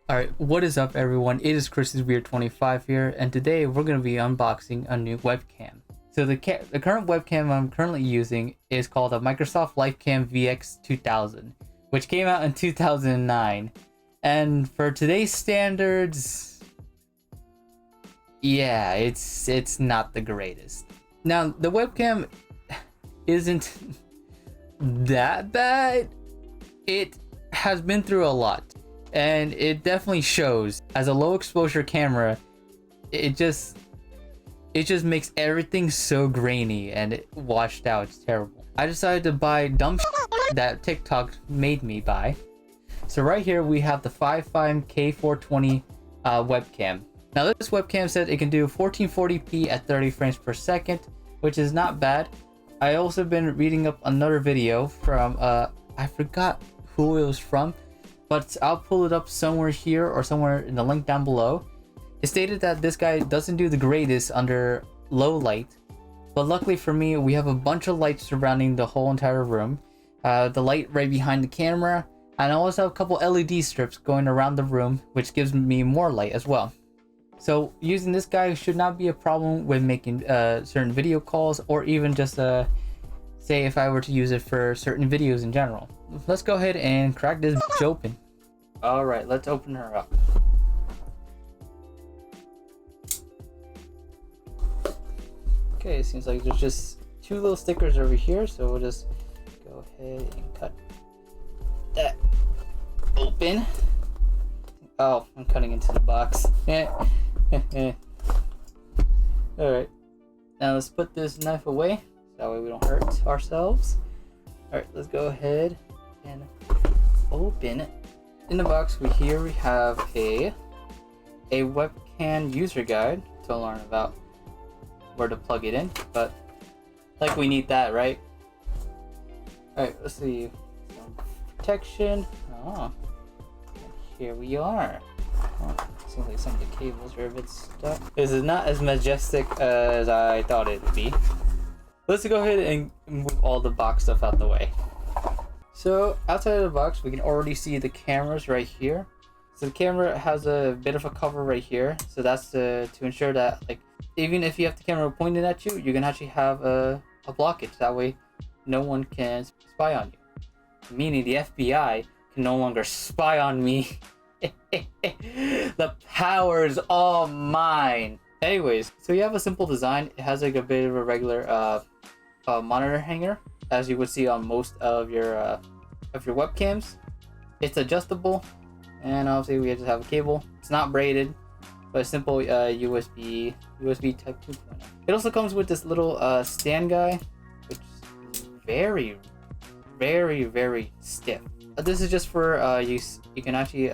Alright, what is up everyone? It is Crisisweird25 here, and today we're going to be unboxing a new webcam. So the current webcam I'm currently using is called a Microsoft LifeCam VX-2000, which came out in 2009. And for today's standards, yeah, it's not the greatest. Now, the webcam isn't that bad. It has been through a lot. And it definitely shows. As a low exposure camera, it just makes everything so grainy and it washed out. It's terrible. I decided to buy dumb shit that TikTok made me buy. So right here we have the Fifine K420 webcam. Now this webcam said it can do 1440p at 30 frames per second, which is not bad. I also been reading up another video from I forgot who it was from, but I'll pull it up somewhere here or somewhere in the link down below. It stated that this guy doesn't do the greatest under low light, but luckily for me, we have a bunch of lights surrounding the whole entire room. The light right behind the camera, and I also have a couple LED strips going around the room, which gives me more light as well. So using this guy should not be a problem with making certain video calls, or even just say if I were to use it for certain videos in general. Let's go ahead and crack this bitch open. Alright, let's open her up. Okay, it seems like there's just two little stickers over here, so we'll just go ahead and cut that open. Oh, I'm cutting into the box. Alright, now let's put this knife away. That way we don't hurt ourselves. Alright, let's go ahead and open it. In the box we have a webcam user guide to learn about where to plug it in, but like we need that, right? Alright, let's see. Some protection. Oh, here we are. Oh, seems like some of the cables are a bit stuck. This is not as majestic as I thought it would be. Let's go ahead and move all the box stuff out the way. So outside of the box, we can already see the cameras right here. So the camera has a bit of a cover right here. So that's to ensure that, like, even if you have the camera pointed at you, you can actually have a blockage. That way no one can spy on you. Meaning the FBI can no longer spy on me. The power is all mine. Anyways, so you have a simple design. It has like a bit of a regular monitor hanger, as you would see on most of your webcams. It's adjustable, and obviously we just have a cable. It's not braided, but a simple USB Type 2.0. It also comes with this little stand guy, which is very, very, very stiff. This is just for you can actually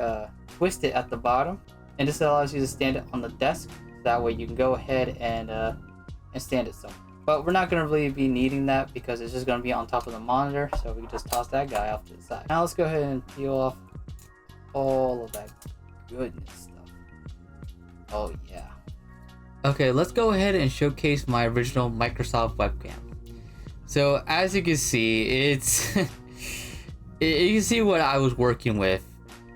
twist it at the bottom, and this allows you to stand it on the desk. That way you can go ahead and stand it somewhere. But we're not going to really be needing that because it's just going to be on top of the monitor, so we can just toss that guy off to the side. Now let's go ahead and peel off all of that goodness stuff. Oh yeah. Okay, let's go ahead and showcase my original Microsoft webcam. So as you can see, it's you can see what I was working with.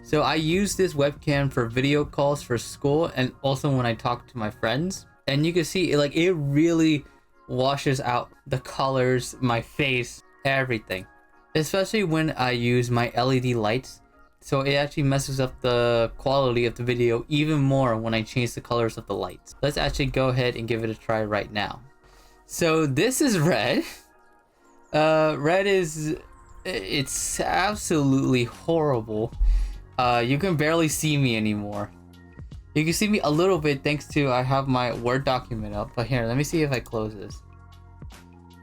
So I use this webcam for video calls for school, and also when I talk to my friends. And you can see it really washes out the colors, my face, everything. Especially when I use my LED lights. So it actually messes up the quality of the video even more when I change the colors of the lights. Let's actually go ahead and give it a try right now. So this is red. Red it's absolutely horrible. You can barely see me anymore. You can see me a little bit thanks to I have my Word document up. But here, let me see if I close this.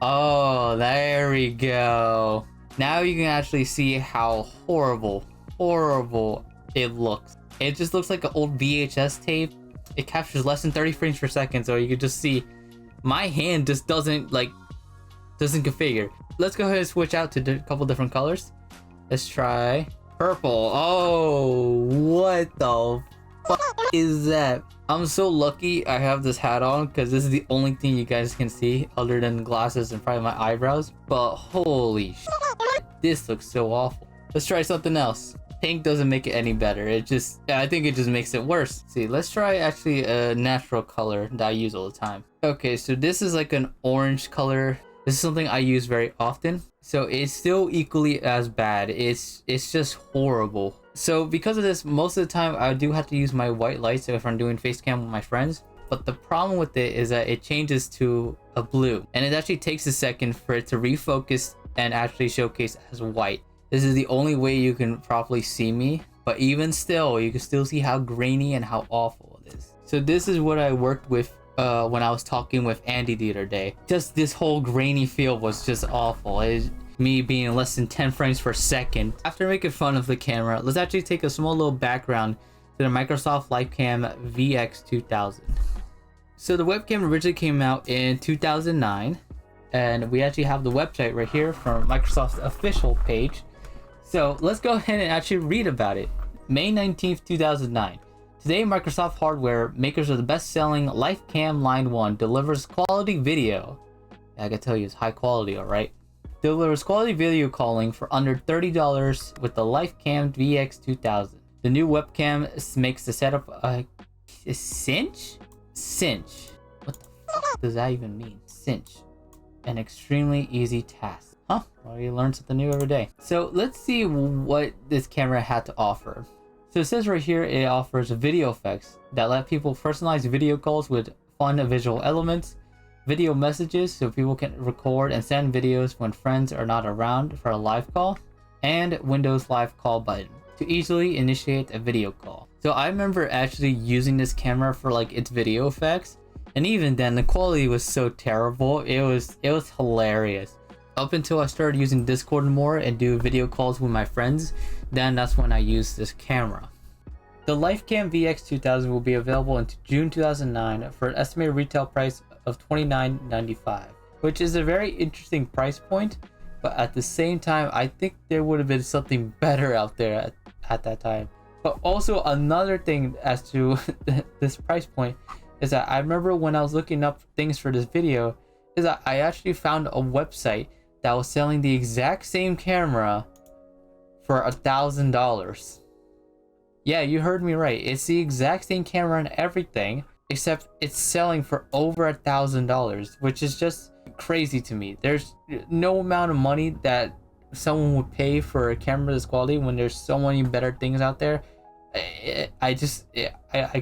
Oh, there we go. Now you can actually see how horrible it looks. It just looks like an old VHS tape. It captures less than 30 frames per second, so you can just see my hand just doesn't configure. Let's go ahead and switch out to a couple different colors. Let's try purple. Oh, what the fuck is that? I'm so lucky I have this hat on because this is the only thing you guys can see other than glasses and probably my eyebrows. But holy shit, this looks so awful. Let's try something else. pink doesn't make it any better. I think it just makes it worse. Let's see, let's try actually a natural color that I use all the time. Okay, so this is like an orange color. This is something I use very often. So it's still equally as bad. It's just horrible. So because of this, most of the time I do have to use my white lights if I'm doing face cam with my friends. But the problem with it is that it changes to a blue, and it actually takes a second for it to refocus and actually showcase as white. This is the only way you can properly see me, but even still, you can still see how grainy and how awful it is. So this is what I worked with when I was talking with Andy the other day. Just this whole grainy feel was just awful. Me being less than 10 frames per second. After making fun of the camera, let's actually take a small little background to the Microsoft LifeCam VX-2000. So the webcam originally came out in 2009, and we actually have the website right here from Microsoft's official page. So let's go ahead and actually read about it. May 19th, 2009. Today, Microsoft hardware makers of the best-selling LifeCam Line 1 delivers quality video. I gotta tell you, it's high quality, alright? Delivers quality video calling for under $30 with the LifeCam VX-2000. The new webcam makes the setup a cinch? Cinch. What the fuck does that even mean? Cinch. An extremely easy task. Huh? Well, you learn something new every day. So let's see what this camera had to offer. So it says right here it offers video effects that let people personalize video calls with fun visual elements, video messages so people can record and send videos when friends are not around for a live call, and Windows Live Call button to easily initiate a video call. So I remember actually using this camera for like its video effects, and even then the quality was so terrible. It was hilarious. Up until I started using Discord more and do video calls with my friends, then that's when I used this camera. The LifeCam VX-2000 will be available in June 2009 for an estimated retail price of $29.95, which is a very interesting price point, but at the same time, I think there would have been something better out there at that time. But also another thing as to this price point is that I remember when I was looking up things for this video, is that I actually found a website that was selling the exact same camera for $1,000. Yeah, you heard me right. It's the exact same camera and everything, except it's selling for over $1,000, which is just crazy to me. There's no amount of money that someone would pay for a camera this quality when there's so many better things out there. I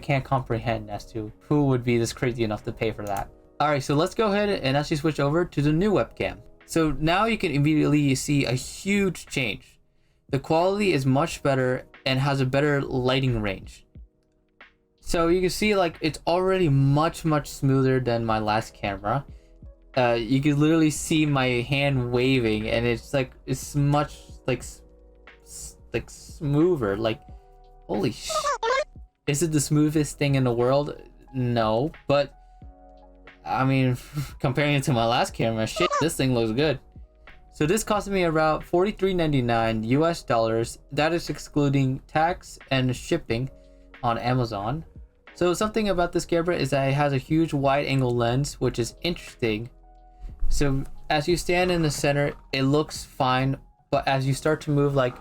can't comprehend as to who would be this crazy enough to pay for that. Alright, so let's go ahead and actually switch over to the new webcam. So now you can immediately see a huge change. The quality is much better and has a better lighting range. So you can see like it's already much smoother than my last camera. You can literally see my hand waving, and it's much like smoother. Like, holy sh! Is it the smoothest thing in the world? No, but I mean, comparing it to my last camera, shit, this thing looks good. So this cost me about $43.99 US dollars. That is excluding tax and shipping on Amazon. So something about this camera is that it has a huge wide angle lens, which is interesting. So as you stand in the center, it looks fine, but as you start to move like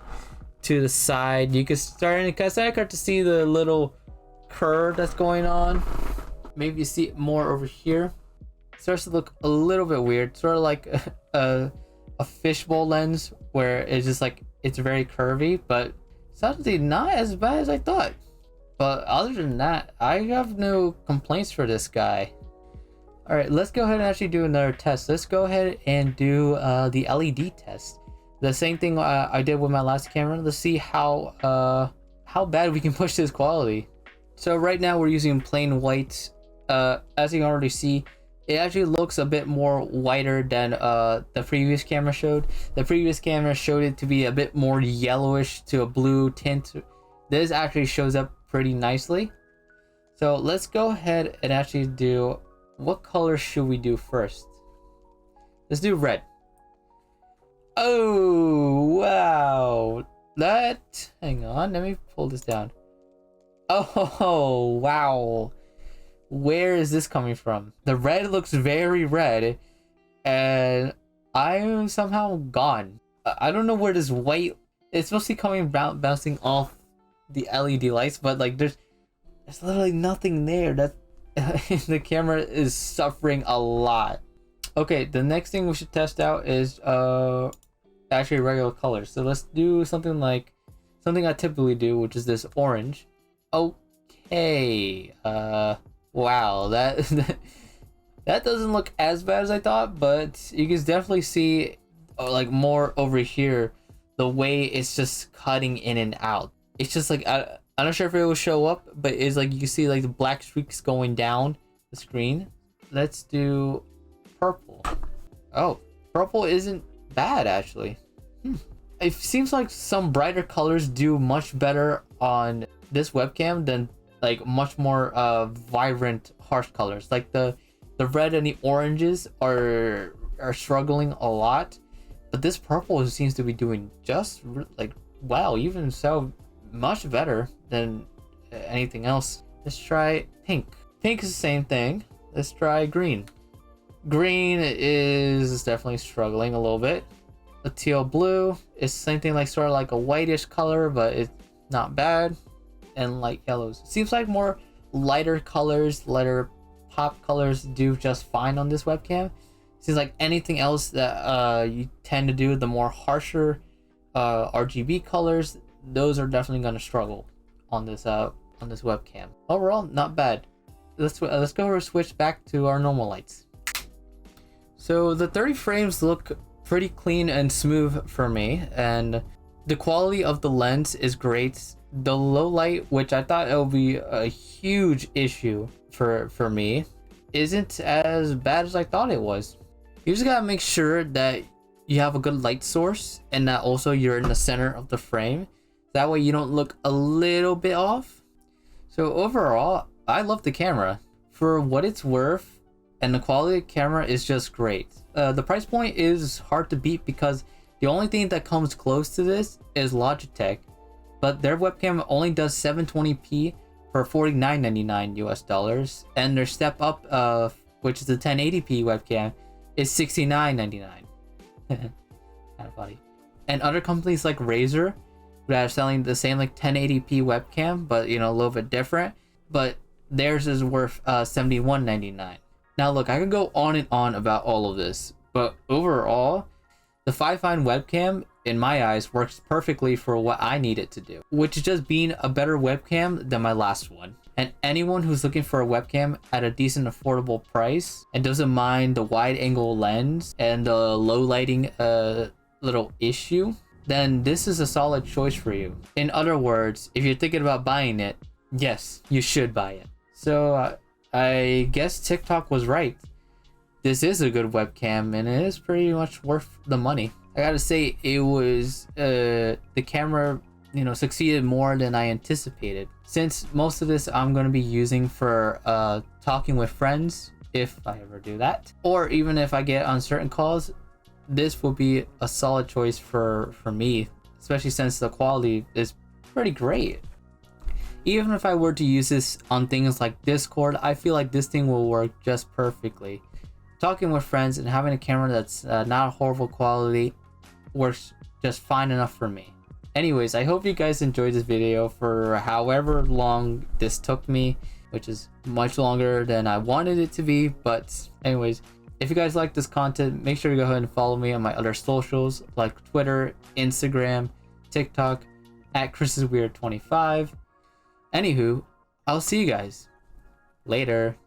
to the side, you can start to see the little curve that's going on. Maybe you see it more over here. It starts to look a little bit weird, sort of like a fishbowl lens, where it's just like it's very curvy, but it's actually not as bad as I thought. But other than that, I have no complaints for this guy. All right, let's go ahead and actually do another test. Let's go ahead and do the LED test. The same thing I did with my last camera. Let's see how bad we can push this quality. So right now we're using plain white. As you can already see, it actually looks a bit more whiter than the previous camera showed. The previous camera showed it to be a bit more yellowish to a blue tint. This actually shows up pretty nicely. So let's go ahead and actually do, what color should we do first? Let's do red. Oh, wow. Hang on, let me pull this down. Oh, wow. Where is this coming from? The red looks very red, and I'm somehow gone. I don't know where this white it's mostly coming bouncing off the LED lights, but like there's literally nothing there. That the camera is suffering a lot. Okay, the next thing we should test out is actually regular colors. So let's do something I typically do, which is this orange. Okay, wow, that that doesn't look as bad as I thought, but you can definitely see like more over here the way it's just cutting in and out. It's just like I'm not sure if it will show up, but it's like you can see like the black streaks going down the screen. Let's do purple. Oh, purple isn't bad actually. It seems like some brighter colors do much better on this webcam than like much more vibrant harsh colors. Like the red and the oranges are struggling a lot, but this purple seems to be doing just like wow, even so much better than anything else. Let's try pink. Pink is the same thing. Let's try green. Green is definitely struggling a little bit. The teal blue is same thing, like sort of like a whitish color, but it's not bad. And light yellows. Seems like more lighter colors, lighter pop colors do just fine on this webcam. Seems like anything else that you tend to do, the more harsher RGB colors, those are definitely going to struggle on this webcam. Overall, not bad. Let's go switch back to our normal lights. So the 30 frames look pretty clean and smooth for me, and the quality of the lens is great. The low light, which I thought it would be a huge issue for me, isn't as bad as I thought it was. You just gotta make sure that you have a good light source and that also you're in the center of the frame. That way you don't look a little bit off. So overall, I love the camera. For what it's worth, and the quality of the camera is just great. The price point is hard to beat because the only thing that comes close to this is Logitech, but their webcam only does 720p for $49.99 US, and their step up, which is the 1080p webcam, is $69.99. Kind of funny. And other companies like Razer that are selling the same like 1080p webcam, but you know, a little bit different, but theirs is worth $71.99. Now look, I could go on and on about all of this, but overall, the Fifine webcam, in my eyes, works perfectly for what I need it to do, which is just being a better webcam than my last one. And anyone who's looking for a webcam at a decent affordable price and doesn't mind the wide angle lens and the low lighting little issue, then this is a solid choice for you. In other words, if you're thinking about buying it, yes, you should buy it. So I guess TikTok was right. This is a good webcam and it is pretty much worth the money. I gotta say, it was the camera, you know, succeeded more than I anticipated. Since most of this I'm going to be using for talking with friends, if I ever do that, or even if I get on certain calls, this will be a solid choice for me, especially since the quality is pretty great. Even if I were to use this on things like Discord, I feel like this thing will work just perfectly. Talking with friends and having a camera that's not a horrible quality works just fine enough for me. Anyways, I hope you guys enjoyed this video for however long this took me, which is much longer than I wanted it to be. But anyways, if you guys like this content, make sure to go ahead and follow me on my other socials like Twitter, Instagram, TikTok, at Crisisweird25. Anywho, I'll see you guys later.